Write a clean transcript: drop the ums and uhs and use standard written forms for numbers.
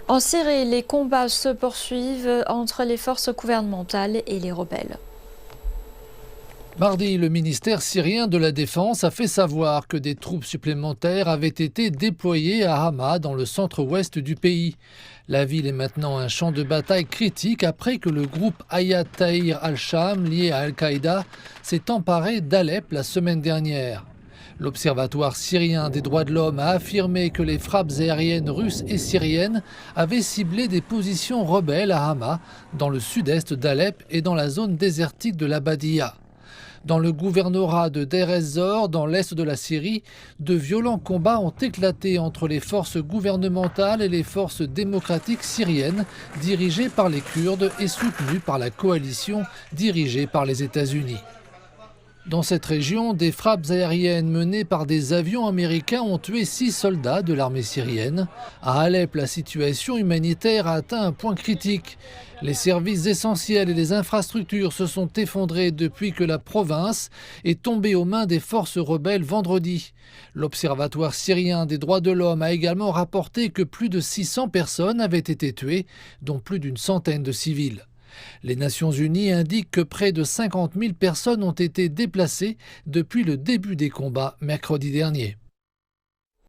En Syrie, les combats se poursuivent entre les forces gouvernementales et les rebelles. Mardi, le ministère syrien de la Défense a fait savoir que des troupes supplémentaires avaient été déployées à Hama, dans le centre-ouest du pays. La ville est maintenant un champ de bataille critique après que le groupe Hayat Tahrir al-Sham, lié à Al-Qaïda, s'est emparé d'Alep la semaine dernière. L'Observatoire syrien des droits de l'homme a affirmé que les frappes aériennes russes et syriennes avaient ciblé des positions rebelles à Hama, dans le sud-est d'Alep et dans la zone désertique de la Badia. Dans le gouvernorat de Deir ez-Zor, dans l'est de la Syrie, de violents combats ont éclaté entre les forces gouvernementales et les forces démocratiques syriennes, dirigées par les Kurdes et soutenues par la coalition dirigée par les États-Unis. Dans cette région, des frappes aériennes menées par des avions américains ont tué 6 soldats de l'armée syrienne. À Alep, la situation humanitaire a atteint un point critique. Les services essentiels et les infrastructures se sont effondrés depuis que la province est tombée aux mains des forces rebelles vendredi. L'Observatoire syrien des droits de l'homme a également rapporté que plus de 600 personnes avaient été tuées, dont plus d'une centaine de civils. Les Nations Unies indiquent que près de 50 000 personnes ont été déplacées depuis le début des combats mercredi dernier.